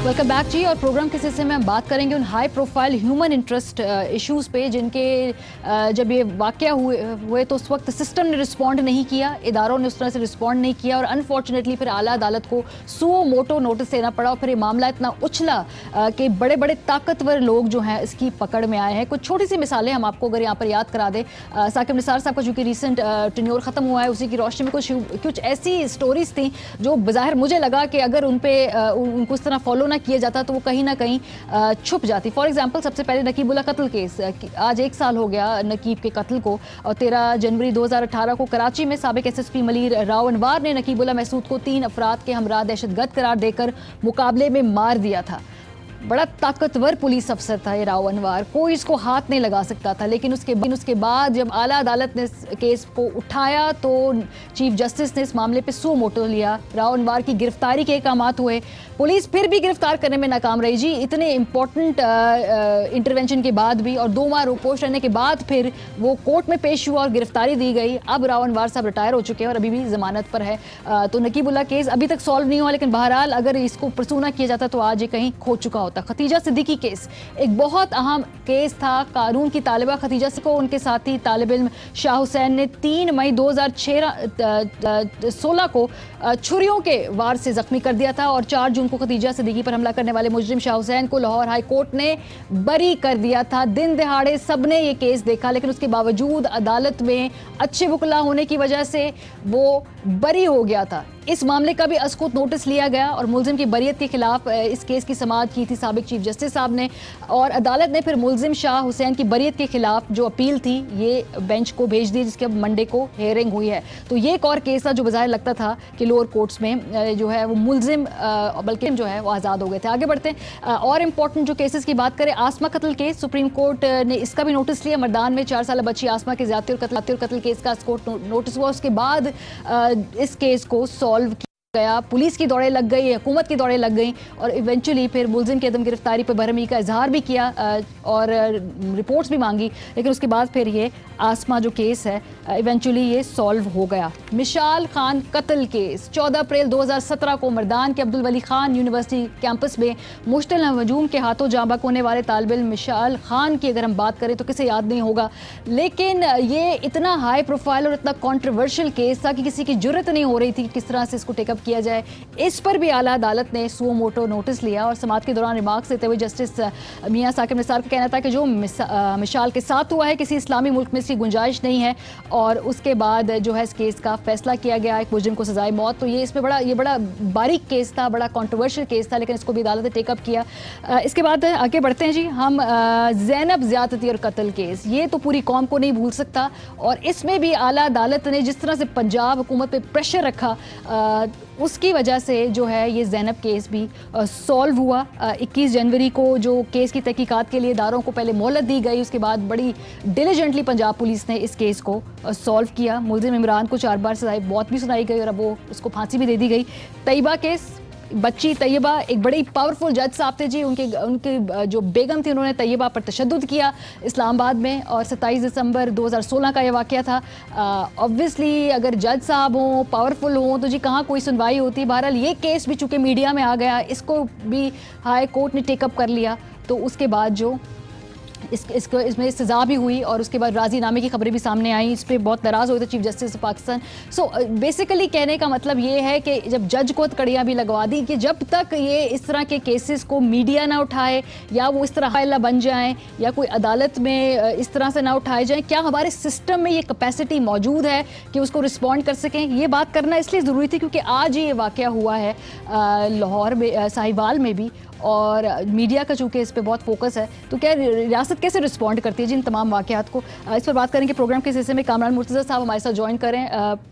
Speaker 1: ویلکم بیک جی, اور پروگرام کے سلسلے میں ہم بات کریں گے in high profile human interest issues پہ جن کے جب یہ واقعہ ہوئے تو اس وقت سسٹم نے رسپونڈ نہیں کیا, اداروں نے اس طرح سے رسپونڈ نہیں کیا, اور انفارچونیٹلی پھر اعلیٰ عدالت کو سو موٹو نوٹس دینا پڑا, اور پھر یہ معاملہ اتنا اچھلا کہ بڑے بڑے طاقتور لوگ جو ہیں اس کی پکڑ میں آئے ہیں. کچھ چھوٹی سی مثالیں ہم آپ کو اگر یہاں پر یاد کرا دیں. ثاقب نثار صاحب کا جو کہ ریسنٹ ٹینیور ختم ہوا ہے, اسی کی روشنی میں کچھ ایسی اسٹوریز تھیں جو بظاہر مجھے لگا کہ اگر ان کو اس طرح فالو نہ کیا جاتا تو وہ کہیں نہ کہیں چھپ جاتی. فار ایگزامپل سب سے پہلے نقیب اللہ قتل کیس, آج 1 سال ہو گیا نقیب کے قتل کو, اور 13 جنوری 2018 کو کراچی میں سابق S S P Malir Rao Anwar نے نقیب اللہ محسود کو 3 افراد کے ہمراہ دہشت گرد قرار دے کر مقابلے میں مار دیا تھا. بڑا طاقتور پولیس افسر تھا یہ راؤ انوار, کوئی اس کو ہاتھ نہیں لگا سکتا تھا. لیکن اس کے بعد جب اعلیٰ عدالت نے کیس کو اٹھایا تو چیف جسٹس نے اس معاملے پہ سو موٹو لیا. راؤ انوار کی گرفتاری کے احکامات ہوئے, پولیس پھر بھی گرفتار کرنے میں ناکام رہی جی, اتنے امپورٹنٹ انٹرونشن کے بعد بھی, اور 2 ماہ روپوش رہنے کے بعد پھر وہ کورٹ میں پیش ہوا اور گرفتاری دی گئی. اب راؤ انوار صاحب ریٹائر ہو چکے ہیں اور ابھی بھی ضمانت پر ہے. تو نقیب اللہ کیس ابھی تک سالو نہیں ہوا, لیکن بہرحال اگر اس کو پرسو نہ کیا جاتا تو آج یہ کہیں کھو چکا ہوتا. था। खतीजा सिद्दीकी केस एक बहुत अहम केस था। कानून की तालिबा खतीजा को उनके साथी तालिब इल्म शाह हुसैन ने 3 मई 2016 को छुरियों के वार से जख्मी कर दिया था और 4 जून को खतीजा सिद्दीकी पर हमला करने वाले मुजरिम शाह हुसैन को लाहौर हाई कोर्ट ने बरी कर दिया था। दिन दिहाड़े सबने ये केस देखा, लेकिन उसके बावजूद अदालत में अच्छे वकला होने की वजह से वो बरी हो गया था। इस मामले का भी अस्कुत नोटिस लिया गया और मुलजिम की बरियत के खिलाफ इस केस की समाअत की थी साबिक चीफ जस्टिस साहब ने, और अदालत ने फिर मुलजिम शाह हुसैन की बरियत के खिलाफ जो अपील थी ये बेंच को भेज दी, जिसके अब मंडे को हेयरिंग हुई है। तो ये एक और केस था जो बज़ाहिर लगता था कि लोअर कोर्ट्स में जो है वो मुलजिम बल्कि जो है वो आज़ाद हो गए थे। आगे बढ़ते हैं और इम्पोर्टेंट जो केसेस की बात करें, आसमा कत्ल केस, सुप्रीम कोर्ट ने इसका भी नोटिस लिया। मर्दान में 4 साल बच्ची आसमा के ज़्यादती और कत्ल केस का कोर्ट नोटिस हुआ। उसके बाद इस केस को सॉल्व गया, पुलिस की दौड़ें लग गई, हुकूमत की दौड़ें लग गई और इवेंचुअली फिर मुलजिम की अदम गिरफ्तारी पर बरहमी का इजहार भी किया और रिपोर्ट्स भी मांगी, लेकिन उसके बाद फिर ये आसमा जो केस है इवेंचुअली ये सॉल्व हो गया। मिशाल खान कत्ल केस 14 अप्रैल 2017 को मर्दान के अब्दुल वली खान यूनिवर्सिटी कैंपस में मुश्तल हजूम के हाथों जाँ बहक होने वाले तालिब इल्म मिशाल खान की अगर हम बात करें तो किसे याद नहीं होगा, लेकिन ये इतना हाई प्रोफाइल और इतना कॉन्ट्रोवर्शियल केस था कि किसी की जुर्रत नहीं हो रही थी किस तरह से इसको टेकअप किया जाए। इस पर भी आला अदालत ने सुओ मोटो नोटिस लिया और समाअत के दौरान रिमार्क्स देते हुए जस्टिस मियां साकिब निसार का कहना था कि जो मिशाल के साथ हुआ है किसी इस्लामी मुल्क में इसकी गुंजाइश नहीं है और उसके बाद जो है इस केस का फैसला किया गया एक मुजरिम को सजाए मौत। तो ये इसमें बड़ा बारीक केस था, बड़ा कॉन्ट्रोवर्शियल केस था, लेकिन इसको भी अदालत ने टेकअप किया। इसके बाद आगे बढ़ते हैं जी हम ज़ैनब ज़्यादती और कत्ल केस, ये तो पूरी कौम को नहीं भूल सकता और इसमें भी आला अदालत ने जिस तरह से पंजाब हुकूमत पे प्रेशर रखा उसकी वजह से जो है ये ज़ैनब केस भी सॉल्व हुआ। 21 जनवरी को जो केस की तहकीकात के लिए इदारों को पहले मोहलत दी गई, उसके बाद बड़ी डिलीजेंटली पंजाब पुलिस ने इस केस को सॉल्व किया। मुलजिम इमरान को 4 बार सजाए मौत भी सुनाई गई और अब वो उसको फांसी भी दे दी गई। तैयबा केस, बच्ची तैयबा एक बड़ी पावरफुल जज साहब थे जी, उनके जो बेगम थी उन्होंने तैयबा पर तशद्दुद किया इस्लामाबाद में और 27 दिसंबर 2016 का यह वाक़या था। ऑब्वियसली अगर जज साहब हों, पावरफुल हों तो जी कहाँ कोई सुनवाई होती। बहरहाल ये केस भी चूँकि मीडिया में आ गया, इसको भी हाई कोर्ट ने टेकअप कर लिया, तो उसके बाद जो इसमें सज़ा भी हुई और उसके बाद राजी नामे की खबरें भी सामने आई। इस पर बहुत नाराज़ हुए थे chief justice of Pakistan. So basically कहने का मतलब ये है कि जब जज को कड़ियाँ भी लगवा दी कि जब तक ये इस तरह के केसेस को मीडिया ना उठाए या वो इस तरह फाइल बन जाएं या कोई अदालत में इस तरह से ना उठाए जाएं, क्या हमारे सिस्टम में ये कैपेसिटी मौजूद है कि उसको रिस्पॉन्ड कर सकें। ये बात करना इसलिए ज़रूरी थी क्योंकि आज ये वाक़या हुआ है लाहौर में, साहिवाल में भी, और मीडिया का चूँकि इस पर बहुत फोकस है, तो क्या रियासत कैसे रिस्पॉन्ड करती है जिन तमाम वाक़यात को। इस पर बात करेंगे प्रोग्राम के हिस्से में कामरान मुर्तज़ा साहब हमारे साथ ज्वाइन करें।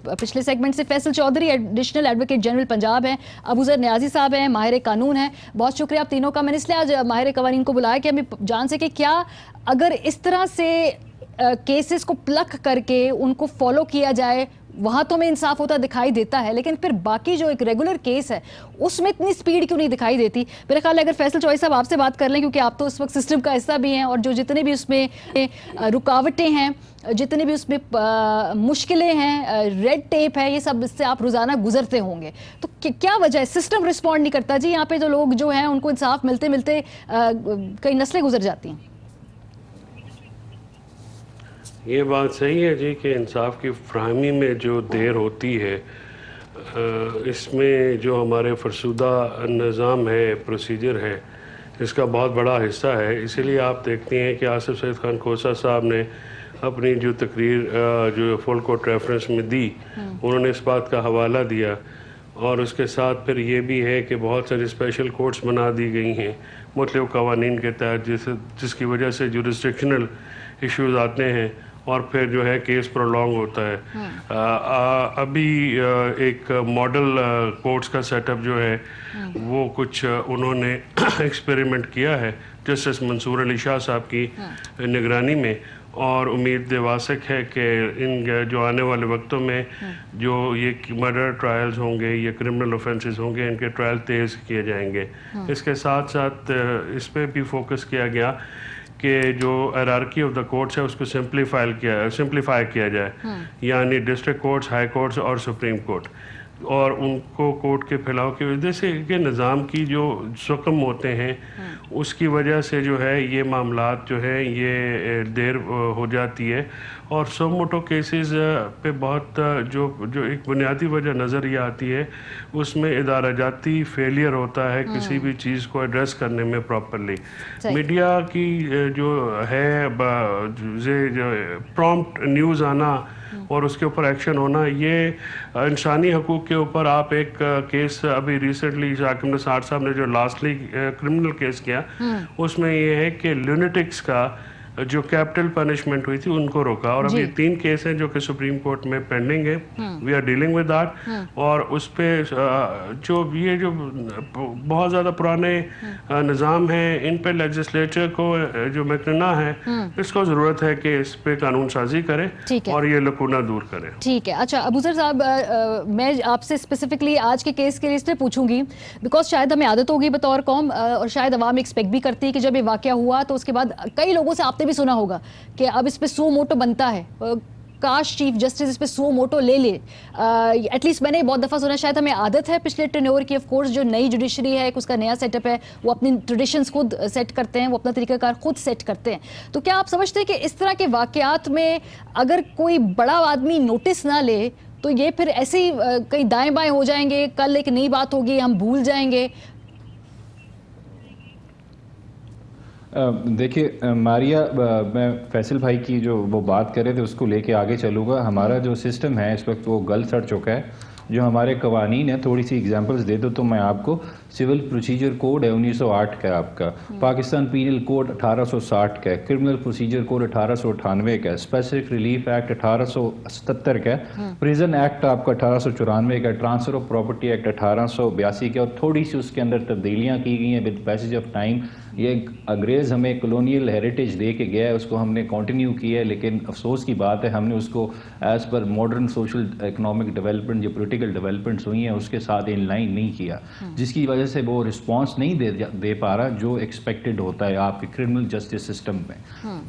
Speaker 1: पिछले सेगमेंट से Faisal Chaudhry additional advocate general Punjab हैं, अबूज़र नियाज़ी साहब हैं, माहिर कानून हैं। बहुत शुक्रिया आप तीनों का। मैंने इसलिए आज माहिर कवानीन को बुलाया कि हमें जान सके क्या अगर इस तरह से केसेस को प्लक करके उनको फॉलो किया जाए वहाँ तो हमें इंसाफ होता दिखाई देता है, लेकिन फिर बाकी जो एक रेगुलर केस है उसमें इतनी स्पीड क्यों नहीं दिखाई देती। मेरे ख्याल है अगर फैसल चौधरी साहब आपसे बात कर लें, क्योंकि आप तो उस वक्त सिस्टम का हिस्सा भी हैं और जो जितने भी उसमें रुकावटें हैं, जितने भी उसमें मुश्किलें हैं, रेड टेप है, ये सब इससे आप रोज़ाना गुजरते होंगे, तो क्या वजह है सिस्टम रिस्पॉन्ड नहीं करता जी। यहाँ पे जो लोग जो हैं उनको इंसाफ मिलते मिलते कई नस्लें गुजर जाती हैं।
Speaker 11: ये बात सही है जी कि इंसाफ की फ्राहमी में जो देर होती है, इसमें जो हमारे फरसुदा निज़ाम है, प्रोसीजर है, इसका बहुत बड़ा हिस्सा है। इसीलिए आप देखते हैं कि आसिफ सईद खान खोसा साहब ने अपनी जो तकरीर जो फुल कोर्ट रेफरेंस में दी, उन्होंने इस बात का हवाला दिया और उसके साथ फिर ये भी है कि बहुत सारी स्पेशल कोर्ट्स बना दी गई हैं मुख्तलिफ कवानीन के तहत, जिसकी वजह से जुरिस्डिक्शनल इश्यूज़ आते हैं और फिर जो है केस प्रोलॉन्ग होता है। अभी एक मॉडल कोर्ट्स का सेटअप जो है वो कुछ उन्होंने एक्सपेरिमेंट किया है जस्टिस मंसूर अली शाह साहब की निगरानी में, और उम्मीद वासक है कि इन जो आने वाले वक्तों में जो ये मर्डर ट्रायल्स होंगे, ये क्रिमिनल ऑफेंसेस होंगे, इनके ट्रायल तेज़ किए जाएंगे। इसके साथ साथ इस पर भी फोकस किया गया कि जो हायरार्की ऑफ द कोर्ट्स है उसको सिंप्लीफाई किया जाए, यानी डिस्ट्रिक्ट कोर्ट्स, हाई कोर्ट्स और सुप्रीम कोर्ट। اور ان کو کوٹ کے پھیلاؤ کی وجہ سے کہ نظام کی جو زخم ہوتے ہیں اس کی وجہ سے جو ہے یہ معاملات جو ہے یہ دیر ہو جاتی ہے. اور سو موٹو کیسز پہ بہت جو ایک بنیادی وجہ نظر یہ آتی ہے اس میں ادارہ جاتی فیلئر ہوتا ہے کسی بھی چیز کو ایڈریس کرنے میں پراپرلی. میڈیا کی جو ہے پرومپٹ نیوز آنا اور اس کے اوپر ایکشن ہونا, یہ انسانی حقوق کے اوپر آپ ایک کیس ابھی ریسنٹلی حاکم نثار صاحب نے جو لاسٹلی کرمنل کیس کیا اس میں یہ ہے کہ لونیٹکس کا جو کیپٹل پنشمنٹ ہوئی تھی ان کو روکا. اور ابھی 3 کیس ہیں جو کہ سپریم کورٹ میں پینڈنگ ہے. We are dealing with that. اور اس پہ جو یہ جو بہت زیادہ پرانے نظام ہیں ان پہ لیجسلیچر کو جو مکننا ہے اس کو ضرورت ہے کہ اس پہ قانون سازی کرے اور یہ لکونہ دور کرے.
Speaker 1: ٹھیک ہے. اچھا ابو ذر صاحب, میں آپ سے اسپیسیفکلی آج کے کیس کے لیے اس لیے پوچھوں گی بیکاز شاید ہمیں عادت ہوگی بطور قوم, اور شاید عوام ایکسپیکٹ بھی کرتی ہے کہ جب یہ واقعہ ہوا تو اس کے بعد کئی لوگوں سے آپ بھی سنا ہوگا کہ اب اس پہ سو موٹو بنتا ہے, کاش چیف جسٹس اس پہ سو موٹو لے لے. ایٹ لیسٹ میں نے بہت دفعہ سنا, شاید ہمیں عادت ہے پچھلے ٹینیور کی. آف کورس جو نئی جوڈیشری ہے اس کا نیا سیٹ اپ ہے, وہ اپنی ٹریڈیشنز خود سیٹ کرتے ہیں, وہ اپنا طریقہ کار خود سیٹ کرتے ہیں. تو کیا آپ سمجھتے ہیں کہ اس طرح کے واقعات میں اگر کوئی بڑا آدمی نوٹس نہ لے تو یہ پھر ایسے ہی کہیں دائیں بائیں ہو جائیں گے, کل ایک نئی بات ہوگی ہم بھول جائیں گے؟
Speaker 12: دیکھیے ماریا, میں فیصل بھائی کی جو وہ بات کر رہے تھے اس کو لے کے آگے چلوں گا. ہمارا جو سسٹم ہے اس وقت وہ گل سڑ چکا ہے. جو ہمارے قوانین ہیں, تھوڑی سی ایگزامپلس دے دو تو میں آپ کو. سول پروسیجر کوڈ ہے 1908 کا آپ کا, پاکستان پینل کوڈ 1860 کا ہے, کرمنل پروسیجر کوڈ 1898 کا ہے, اسپیسیفک ریلیف ایکٹ 1877 کا ہے, پریزن ایکٹ آپ کا 1894 کا ہے, ٹرانسفر آف پراپرٹی ایکٹ 1882 کا, اور تھوڑی سی اس کے اندر تبدیلیاں کی گئی ہیں ود پیسج آف ٹائم. یہ انگریز ہمیں کلونیل ہیریٹیج دے کے گیا ہے, اس کو ہم نے کنٹینیو کیا ہے, لیکن افسوس کی بات ہے ہم نے اس کو as per modern social economic development جو پولیٹیکل ڈیولپمنٹس ہوئی ہیں اس کے ساتھ ان لائن نہیں کیا, جس کی وجہ سے وہ رسپانس نہیں دے پا رہا جو ایکسپیکٹڈ ہوتا ہے آپ کے کرمنل جسٹس سسٹم میں.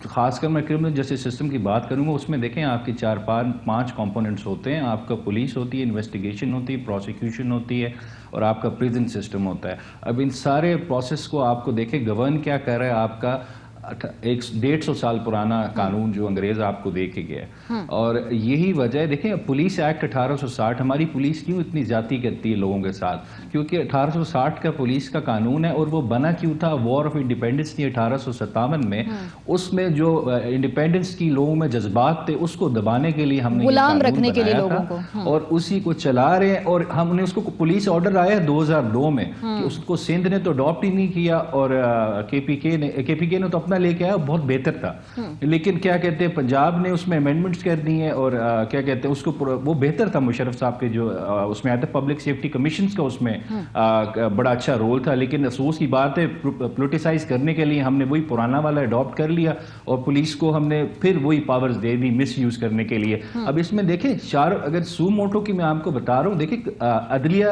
Speaker 12: خاص کر میں کرمنل جسٹس سسٹم کی بات کروں گا, اس میں دیکھیں آپ کے 4-5 کمپوننٹس ہوتے ہیں. آپ کا پولیس ہوتی ہے, انویسٹیگیشن ہوتی ہے, پروسیکیوشن ہوتی ہے, اور آپ کا پریزن سسٹم ہوتا ہے. اب ان سارے پروسیس کو آپ کو دیکھیں گورن کیا کر رہا ہے آپ کا 150 سال پرانا قانون جو انگریز آپ کو دے کے گیا ہے. اور یہی وجہ ہے, دیکھیں پولیس ایکٹ 1860, ہماری پولیس کیوں اتنی زیادتی کرتی ہے لوگوں کے ساتھ, کیونکہ 1860 کا پولیس کا قانون ہے, اور وہ بنا کیوں تھا, وار آف انڈیپینڈنس تھی 1857 میں, اس میں جو انڈیپینڈنس کی لوگوں میں جذبات تھے اس کو دبانے کے لیے ہم نے
Speaker 1: غلام رکھنے کے لیے لوگوں کو,
Speaker 12: اور اسی کو چلا رہے ہیں. اور ہم نے اس کو پولیس آرڈر آیا 2002 میں کہ اس کو سندھ نے تو اڈاپٹ ہی نہیں کیا, اور کے پی کے نے تو اپنا لے کے آیا, بہت بہتر تھا, لیکن کیا کہتے ہیں پنجاب نے اس میں امینڈمنٹس کر دی ہیں, اور کیا کہتے ہیں اس کو وہ بہتر تھا مشرف صاحب کے جو اس میں آیا تھا پبلک سیفٹی کمیشنز کا, اس میں بڑا اچھا رول تھا. لیکن افسوس کی بات ہے پولیٹیسائز کرنے کے لیے ہم نے وہی پرانا والا اڈاپٹ کر لیا, اور پولیس کو ہم نے پھر وہی پاورز دے دی مس یوز کرنے کے لیے. اب اس میں دیکھیں اگر سو موٹو کی میں آپ کو بتا رہا ہوں, دیکھیں عدلیہ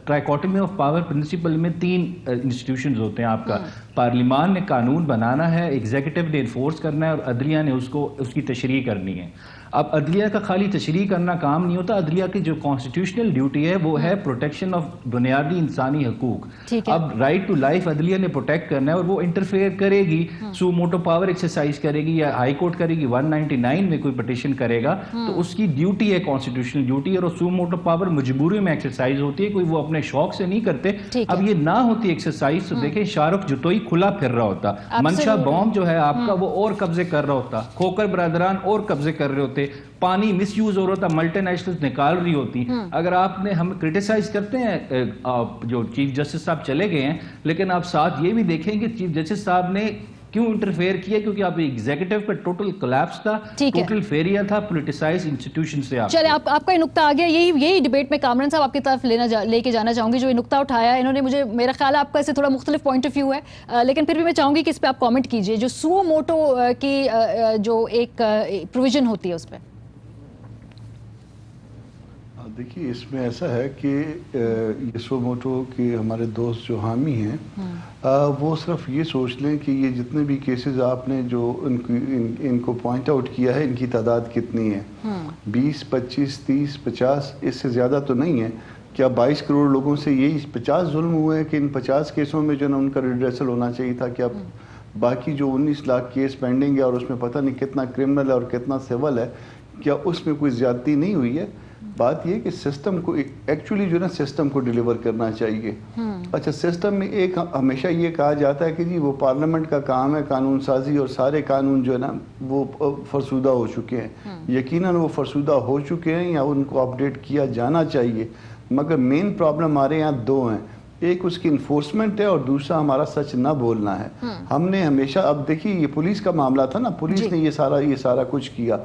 Speaker 12: ٹرائیکوٹمی آف پاور پرنسپل میں 3 انسٹیٹیوشنز ہوتے ہیں آپ کا. پارلیمان نے قانون بنانا ہے, ایگزیکٹو نے انفورس کرنا ہے, اور عدلیہ نے اس کی تشریح کرنی ہے. اب عدلیہ کا خالی تشریح کرنا کام نہیں ہوتا, عدلیہ کی جو کانسٹیٹیوشنل ڈیوٹی ہے وہ ہے پروٹیکشن آف بنیادی انسانی حقوق. اب رائٹ ٹو لائف عدلیہ نے پروٹیکٹ کرنا ہے, اور وہ انٹرفیئر کرے گی, سو موٹو پاور ایکسرسائز کرے گی, یا ہائی کورٹ کرے گی 199 میں کوئی پٹیشن کرے گا تو اس کی ڈیوٹی ہے کانسٹیٹیوشنل ڈیوٹی, اور سو موٹو پاور مجبوری میں ایکسرسائز ہوتی ہے, کوئی وہ اپنے شوق سے نہیں کرتے. اب یہ نہ ہوتی ایکسرسائز تو دیکھیں شاہ رخ جتوئی کھلا پھر رہا ہوتا, منشا بوم جو ہے آپ کا وہ اور قبضے کر رہا ہوتا, کھوکر برادران اور قبضے کر رہے ہوتے, پانی مس یوز ہو رہا تھا, ملٹی نیشنلز نکال رہی ہوتی. اگر آپ نے ہم کرٹیسائز کرتے ہیں جو چیف جسٹس صاحب چلے گئے ہیں, لیکن آپ ساتھ یہ بھی دیکھیں کہ چیف جسٹس صاحب نے کیوں انٹرفیئر کیا, کیونکہ آپ ایگزیکٹو کا ٹوٹل کلیپس تھا, ٹوٹل فیلئر تھا پولیٹیسائز انسٹیٹیوشن سے.
Speaker 1: چلے آپ کا یہ نقطہ آ گیا, یہی ڈیبیٹ میں کامران صاحب آپ کی طرف لے کے جانا چاہوں گی. جو یہ نقطہ اٹھایا انہوں نے, مجھے میرا خیال ہے آپ کا اس سے تھوڑا مختلف پوائنٹ آف ویو ہے, لیکن پھر بھی میں چاہوں گی کہ اس پہ آپ کامنٹ کیجئے. جو سو موٹو کی جو ایک پروویژن ہوتی ہے اس پہ
Speaker 10: دیکھیے اس میں ایسا ہے کہ یہ سو موٹو کے ہمارے دوست جو حامی ہیں وہ صرف یہ سوچ لیں کہ یہ جتنے بھی کیسز آپ نے جو ان کو پوائنٹ آؤٹ کیا ہے ان کی تعداد کتنی ہے, 20, 25, 30, 50, اس سے زیادہ تو نہیں ہے. کیا 22 کروڑ لوگوں سے یہی 50 ظلم ہوئے ہیں کہ ان 50 کیسوں میں جو نا ان کا ریڈریسل ہونا چاہیے تھا؟ کیا باقی جو 19 لاکھ کیس پینڈنگ ہے اور اس میں پتہ نہیں کتنا کرمنل ہے اور کتنا سول ہے، کیا اس میں کوئی زیادتی نہیں ہوئی ہے؟ بات یہ کہ سسٹم کو ایکچولی جو ہے نا سسٹم کو ڈیلیور کرنا چاہیے۔ اچھا، سسٹم میں ایک ہمیشہ یہ کہا جاتا ہے کہ جی وہ پارلیمنٹ کا کام ہے قانون سازی، اور سارے قانون جو ہے نا وہ فرسودہ ہو چکے ہیں۔ یقیناً وہ فرسودہ ہو چکے ہیں یا ان کو اپڈیٹ کیا جانا چاہیے، مگر مین پرابلم ہمارے یہاں دو ہیں، ایک اس کی انفورسمنٹ ہے اور دوسرا ہمارا سچ نہ بولنا ہے۔ ہم نے ہمیشہ، اب دیکھیے یہ پولیس کا معاملہ تھا نا، پولیس نے یہ سارا کچھ کیا،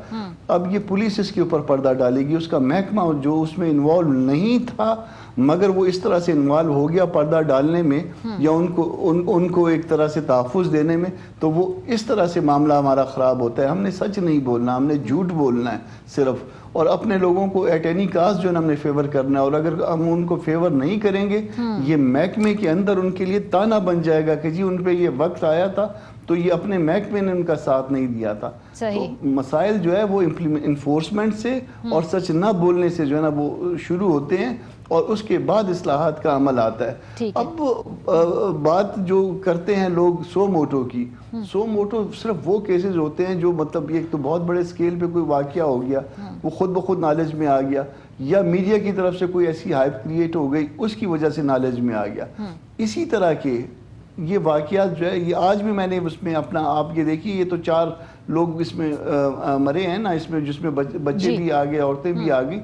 Speaker 10: اب یہ پولیس اس کے اوپر پردہ ڈالے گی، اس کا محکمہ جو اس میں انوالو نہیں تھا مگر وہ اس طرح سے انوالو ہو گیا پردہ ڈالنے میں یا ان کو ایک طرح سے تحفظ دینے میں، تو وہ اس طرح سے معاملہ ہمارا خراب ہوتا ہے۔ ہم نے سچ نہیں بولنا، ہم نے جھوٹ بولنا ہے صرف، اور اپنے لوگوں کو ایٹ اینی کاسٹ جو ہے نا ہم نے فیور کرنا ہے، اور اگر ہم ان کو فیور نہیں کریں گے یہ محکمے کے اندر ان کے لیے تانا بن جائے گا کہ جی ان پہ یہ وقت آیا تھا تو یہ اپنے محکمے نے ان کا ساتھ نہیں دیا تھا۔ تو مسائل جو ہے وہ انفورسمنٹ سے اور سچ نہ بولنے سے جو ہے نا وہ شروع ہوتے ہیں، اور اس کے بعد اصلاحات کا عمل آتا ہے۔ اب بات جو کرتے ہیں لوگ سو موٹو کی، سو موٹو صرف وہ کیسز ہوتے ہیں جو مطلب ایک تو بہت بڑے اسکیل پہ کوئی واقعہ ہو گیا، وہ خود بخود نالج میں آ گیا، یا میڈیا کی طرف سے کوئی ایسی ہائپ کریٹ ہو گئی اس کی وجہ سے نالج میں آ گیا۔ اسی طرح کے یہ واقعات جو ہے یہ آج بھی میں نے اس میں اپنا، آپ یہ دیکھیے یہ تو 4 لوگ اس میں مرے ہیں نا، اس میں جس میں بچے بھی آ گئے، عورتیں بھی آ گئی،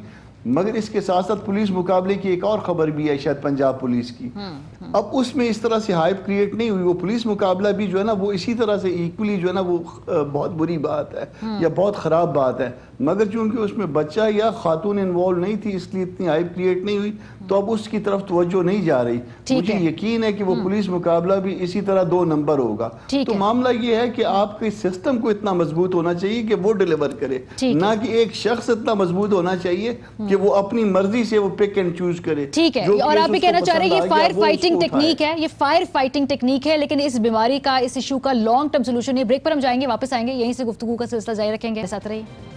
Speaker 10: مگر اس کے ساتھ ساتھ پولیس مقابلے کی ایک اور خبر بھی ہے شاید پنجاب پولیس کی۔ اب اس میں اس طرح سے ہائپ کریٹ نہیں ہوئی، وہ پولیس مقابلہ بھی جو ہے نا وہ اسی طرح سے ایکولی جو ہے نا وہ بہت بری بات ہے یا بہت خراب بات ہے، مگر چونکہ اس میں بچہ یا خاتون انوالو نہیں تھی اس لیے اتنی ہائپ کریٹ نہیں ہوئی، تو اب اس کی طرف توجہ نہیں جا رہی۔ مجھے یقین ہے کہ وہ پولیس مقابلہ بھی اسی طرح 2 نمبر ہوگا۔ تو معاملہ یہ ہے کہ آپ کے سسٹم کو اتنا مضبوط ہونا چاہیے کہ وہ ڈیلیور کرے، نہ کہ ایک شخص اتنا مضبوط ہونا چاہیے کہ وہ اپنی مرضی سے وہ پک اینڈ چوز کرے۔
Speaker 1: ٹھیک ہے، اور آپ بھی کہنا چاہ رہے ہیں یہ فائر فائٹنگ ٹیکنیک ہے، یہ فائر فائٹنگ ٹیکنیک ہے، لیکن اس بیماری کا، اس ایشو کا لانگ ٹرم سولوشن ہے۔ بریک پر ہم جائیں گے، واپس آئیں گے، یہیں سے گفتگو کا سلسلہ جاری رکھیں گے، ساتھ رہیے۔